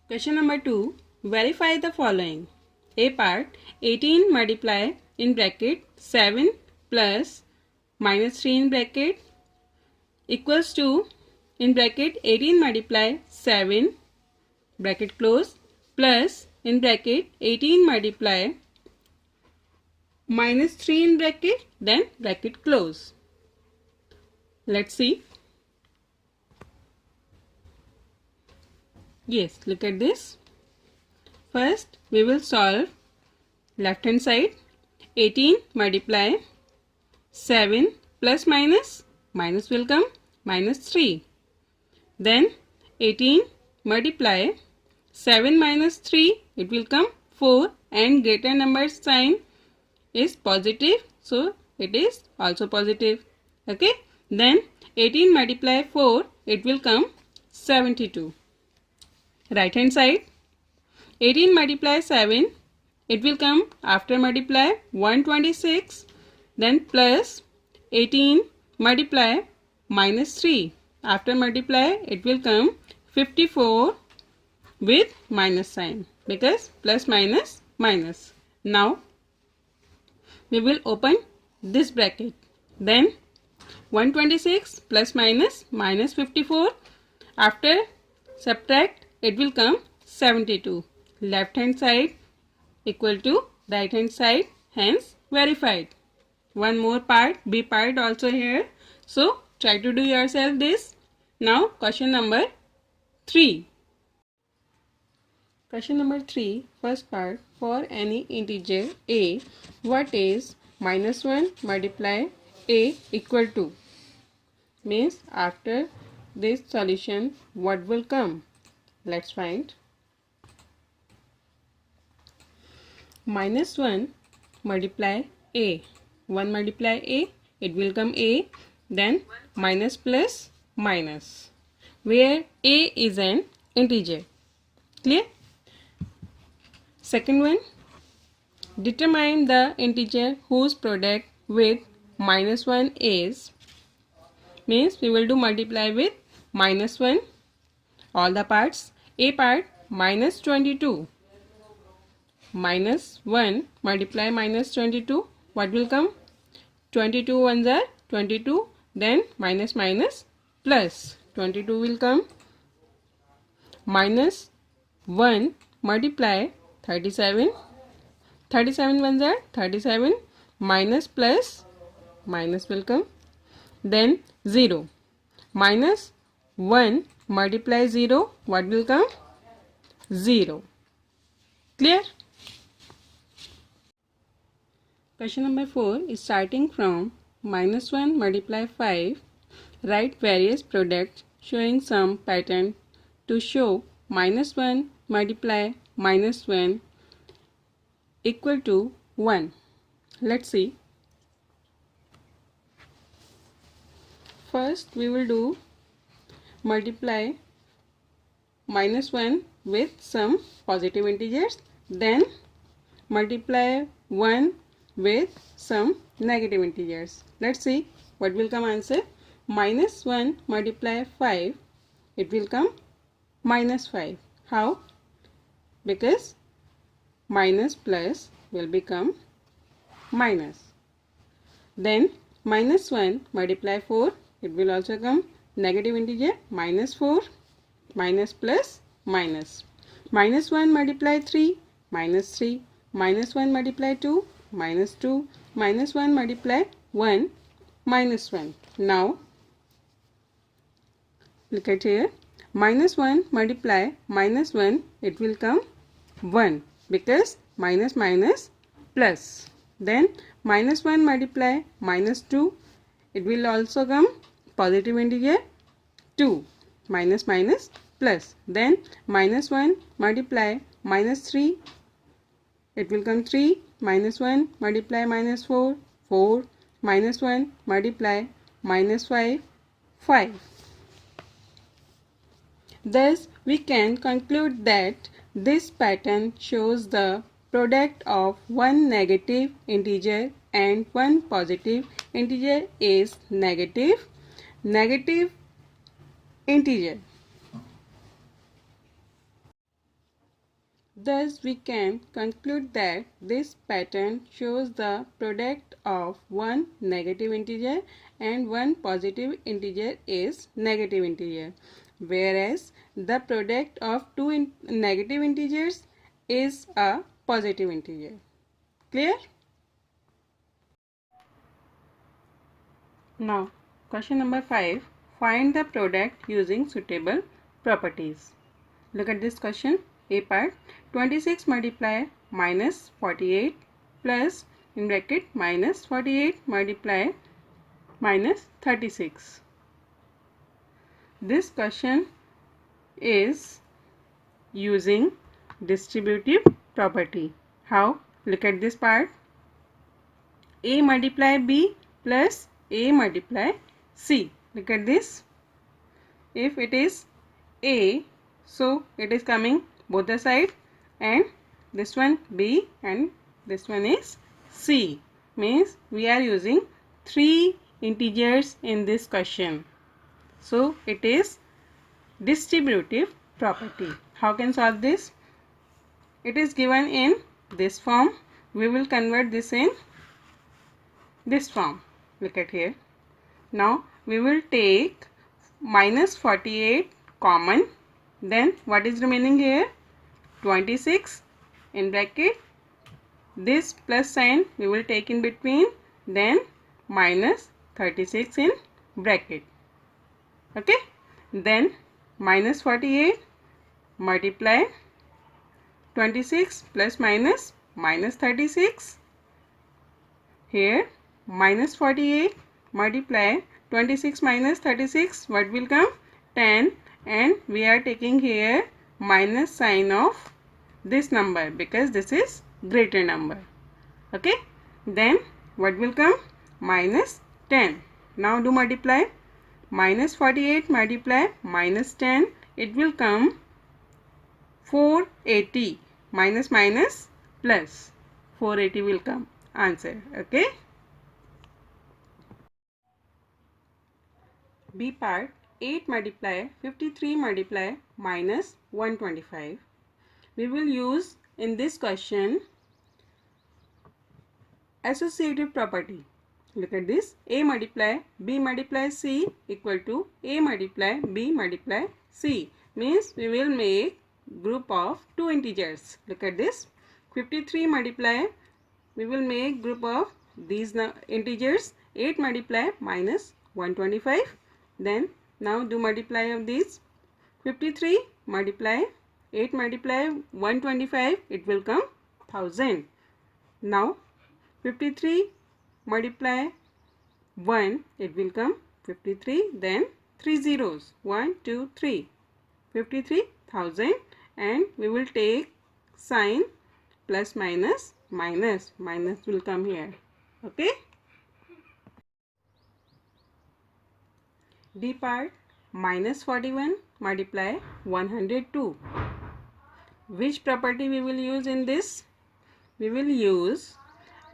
Question number 2. Verify the following. A part 18 multiply in bracket 7 plus minus 3 in bracket equals to in bracket 18 multiply 7 bracket close plus in bracket 18 multiply minus 3 in bracket then bracket close. Let's see. Yes, look at this. First, we will solve left hand side. 18 multiply 7 plus minus, minus will come minus 3. Then 18 multiply 7 minus 3, it will come 4 and greater number sign is positive. So, it is also positive. Okay. Then 18 multiply 4, it will come 72. Right hand side 18 multiply 7, it will come after multiply 126, then plus 18 multiply minus 3, after multiply it will come 54 with minus sign because plus minus minus. Now we will open this bracket, then 126 plus minus minus 54, after subtract it will come 72. Left hand side equal to right hand side, hence verified. One more part, B part also here. So try to do yourself this. Now question number 3. Question number 3, first part, for any integer a, what is minus 1 multiply a equal to? Means after this solution what will come? Let's find. Minus 1 multiply a. 1 multiply a, it will come a. Then minus plus minus, where a is an integer. Clear? Second one, determine the integer whose product with minus 1 is. Means we will do multiply with minus 1 all the parts. A part minus 22. Minus 1 multiply minus 22. What will come? 22 ones are 22. Then minus minus plus 22 will come. Minus 1 multiply 37. 37 ones are 37. Minus plus minus will come. Then 0. Minus 1 multiply 0. What will come? 0. Clear? Question number 4 is starting from minus 1 multiply 5. Write various products showing some pattern to show minus 1 multiply minus 1 equal to 1. Let's see. First we will do multiply minus 1 with some positive integers, then multiply 1 with some negative integers. Let's see what will come answer. Minus 1 multiply 5, it will come minus 5. How? Because minus plus will become minus. Then minus 1 multiply 4, it will also come negative integer minus 4, minus plus minus. Minus 1 multiply 3, minus 3. Minus 1 multiply 2, minus 2. Minus 1 multiply 1, minus 1. Now look at here. Minus 1 multiply minus 1, it will come 1 because minus minus plus. Then minus 1 multiply minus 2, it will also come positive integer 2. Minus minus plus. Then minus 1 multiply minus 3, it will come 3. Minus 1 multiply minus 4, 4. Minus 1 multiply minus 5, 5. Thus we can conclude that this pattern shows the product of one negative integer and one positive integer is negative integer. Thus, we can conclude that this pattern shows the product of one negative integer and one positive integer is negative integer, whereas the product of two negative integers is a positive integer. Clear? Now, question number 5. Find the product using suitable properties. Look at this question. A part, 26 multiply minus 48 plus in bracket minus 48 multiply minus 36. This question is using distributive property. How? Look at this part. A multiply B plus A multiply C. Look at this. If it is A, so it is coming both the side, and this one B and this one is C. Means we are using 3 integers in this question. So it is distributive property. How can solve this? It is given in this form. We will convert this in this form. Look at here. Now we will take minus 48 common. Then what is remaining here? 26 in bracket. This plus sign we will take in between. Then minus 36 in bracket. Okay. Then minus 48 multiply 26 plus minus minus 36. Here minus 48 multiply 26 minus 36, what will come? 10, and we are taking here minus sign of this number because this is greater number. Okay, then what will come? Minus 10. Now do multiply. Minus 48 multiply minus 10, it will come 480. Minus minus plus 480 will come answer. Okay. B part, 8 multiply 53 multiply minus 125. We will use in this question associative property. Look at this. A multiply B multiply C equal to A multiply B multiply C. Means we will make group of two integers. Look at this. 53 multiply, we will make group of these integers. 8 multiply minus 125. Then now do multiply of these. 53 multiply 8 multiply 125, it will come 1000. Now 53 multiply 1, it will come 53, then 3 zeros, 1 2 3, 53,000, and we will take sign plus minus minus, minus will come here. Okay. D part, minus 41 multiply 102. Which property we will use in this? We will use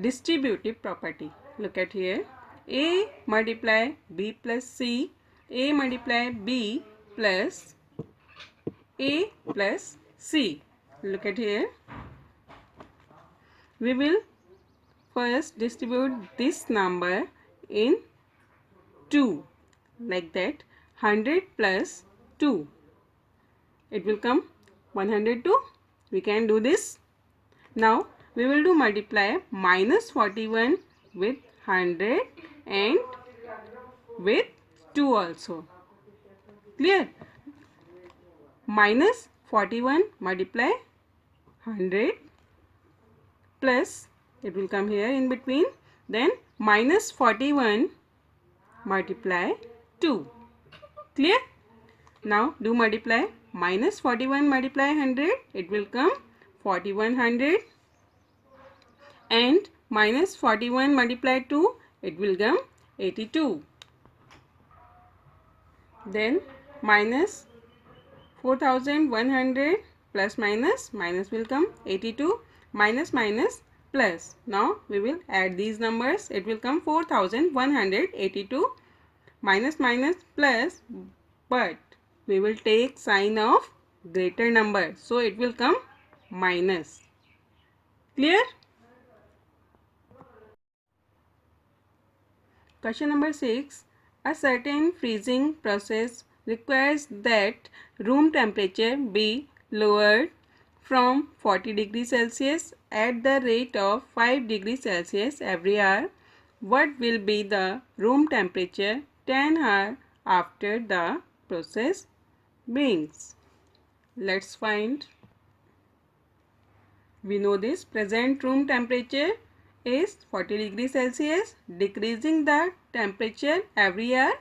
distributive property. Look at here. A multiply B plus C. A multiply B plus A plus C. Look at here. We will first distribute this number in 2. Like that. 100 plus 2. It will come 102. We can do this. Now we will do multiply minus 41 with 100 and with 2 also. Clear? Minus 41 multiply 100 plus, it will come here in between, then minus 41 multiply 2. Clear? Now do multiply. Minus 41 multiply 100, it will come 4100, and minus 41 multiply 2, it will come 82. Then minus 4100 plus minus, minus will come 82, minus minus plus. Now we will add these numbers. It will come 4182 minus minus plus, but we will take sign of greater number, so it will come minus. Clear? Question number 6. A certain freezing process requires that room temperature be lowered from 40 degrees Celsius at the rate of 5 degrees Celsius every hour. What will be the room temperature 10 hours after the process begins? Let's find. We know this present room temperature is 40 degrees Celsius, decreasing the temperature every hour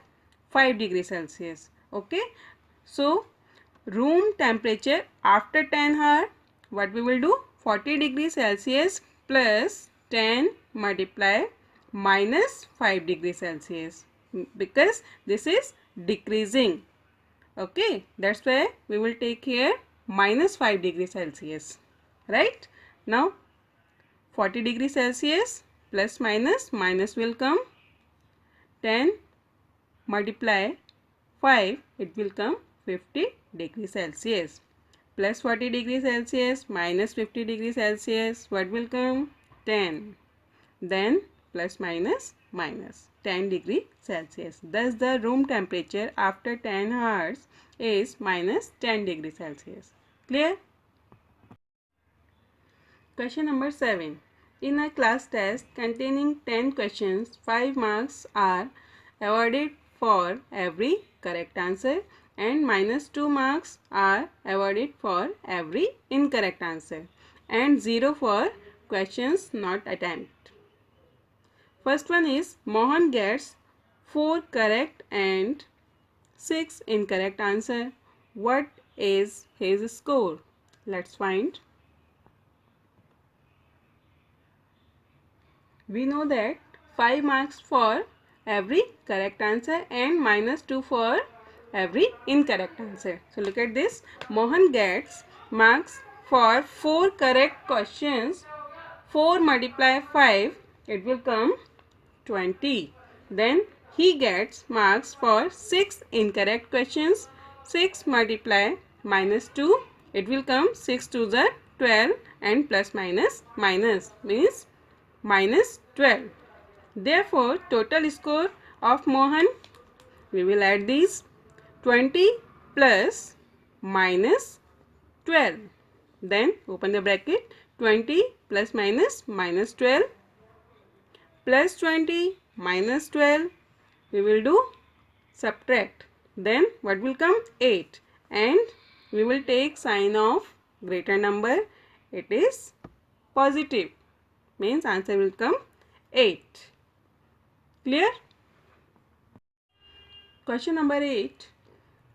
5 degrees Celsius. Okay. So, room temperature after 10 hours, what we will do? 40 degrees Celsius plus 10 multiply minus 5 degrees Celsius, because this is decreasing. Okay, that's why we will take here minus 5 degrees Celsius. Right? Now 40 degrees Celsius plus minus will come 10 multiply 5, it will come 50 degrees Celsius, plus 40 degrees Celsius minus 50 degrees Celsius, what will come? 10. Then plus minus 10 degree Celsius. Thus the room temperature after 10 hours is minus 10 degrees Celsius. Clear? Question number 7. In a class test containing 10 questions, 5 marks are awarded for every correct answer and minus 2 marks are awarded for every incorrect answer and 0 for questions not attempted. First one is Mohan gets 4 correct and 6 incorrect answer. What is his score? Let's find. We know that 5 marks for every correct answer and minus 2 for every incorrect answer. So look at this. Mohan gets marks for 4 correct questions. 4 multiply 5, it will come 20. Then he gets marks for 6 incorrect questions. 6 multiply minus 2, it will come 6 to the 12 and plus minus means minus 12. Therefore, total score of Mohan, we will add these 20 plus minus 12. Then open the bracket, 20 plus minus 12 plus 20 minus 12. We will do subtract. Then what will come? 8. And we will take sign of greater number. It is positive. Means answer will come 8. Clear? Question number 8.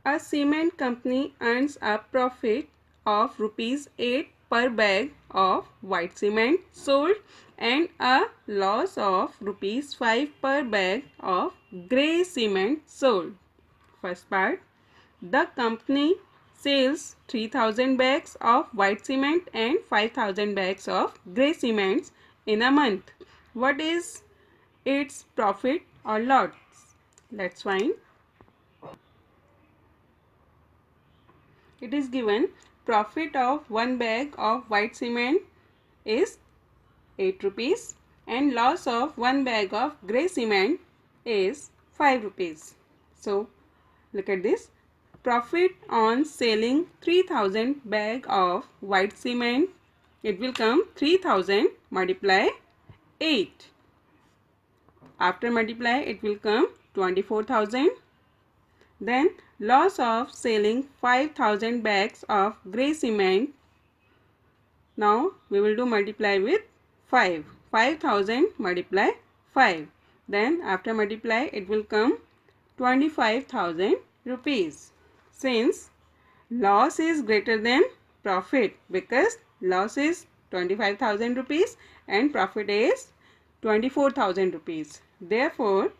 A cement company earns a profit of rupees 8 per bag of white cement sold and a loss of rupees 5 per bag of grey cement sold. First part. The company sells 3000 bags of white cement and 5000 bags of grey cements in a month. What is its profit or loss? Let's find. It is given profit of 1 bag of white cement is 8 rupees and loss of 1 bag of grey cement is 5 rupees. So look at this. Profit on selling 3000 bag of white cement, it will come 3000 multiply 8. After multiply, it will come 24,000. Then loss of selling 5000 bags of grey cement. Now we will do multiply with 5. 5000 multiply 5. Then after multiply, it will come 25,000 rupees. Since loss is greater than profit, because loss is 25,000 rupees and profit is 24,000 rupees. Therefore,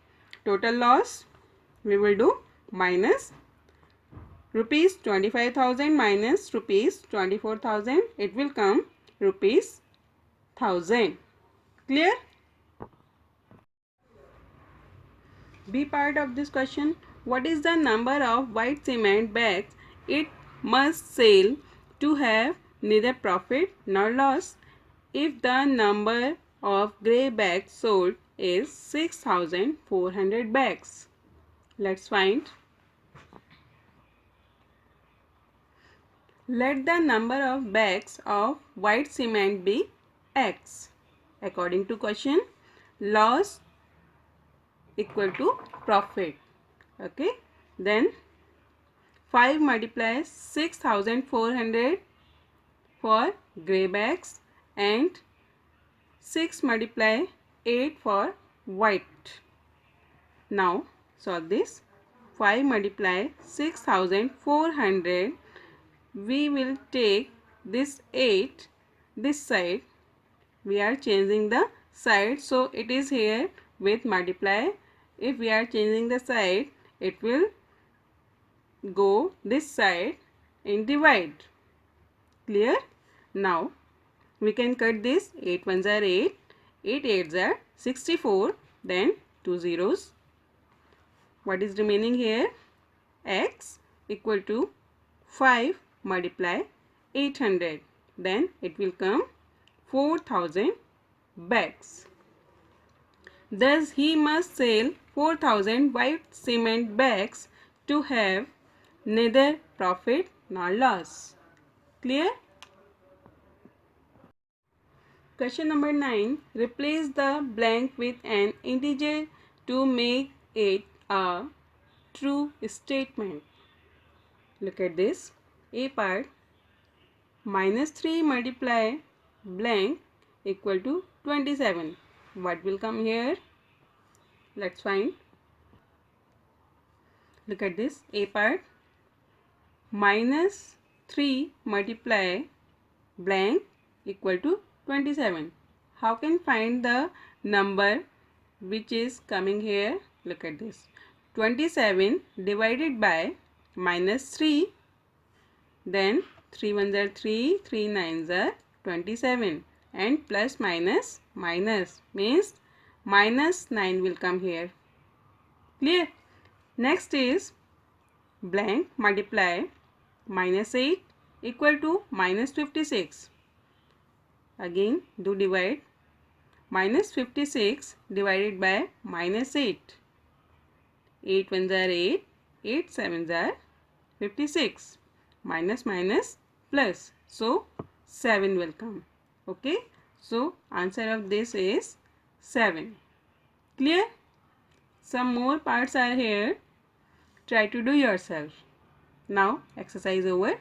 total loss we will do minus rupees 25,000 minus rupees 24,000. It will come rupees 1,000. Clear? B part of this question. What is the number of white cement bags it must sell to have neither profit nor loss if the number of grey bags sold is 6,400 bags. Let's find. Let the number of bags of white cement be X. According to question, loss equal to profit. Okay. Then 5 multiplies 6,400 for grey bags and 6 multiply 8 for white. Now solve this. 5 multiply 6,400. We will take this 8 this side. We are changing the side, so it is here with multiply. If we are changing the side, it will go this side in divide. Clear? Now we can cut this. 8 ones are 8, 8 eights are 64, then 2 zeros. What is remaining here? X equal to 5 multiply 800. Then it will come 4,000 bags. Thus he must sell 4,000 white cement bags to have neither profit nor loss. Clear? Question number 9. Replace the blank with an integer to make it a true statement. Look at this. A part. Minus 3 multiply blank equal to 27. What will come here? Let's find. Look at this. A part. Minus 3 multiply blank equal to 27. How can find the number which is coming here? Look at this. 27 divided by minus 3. Then 3 ones are 3, 3 nines are 27. And plus minus minus means minus 9 will come here. Clear? Next is blank multiply minus 8 equal to minus 56. Again do divide. Minus 56 divided by minus 8. 8 ones are 8, 8 sevens are 56. Minus minus plus. So 7 will come. Okay. So answer of this is 7. Clear? Some more parts are here. Try to do yourself. Now exercise over.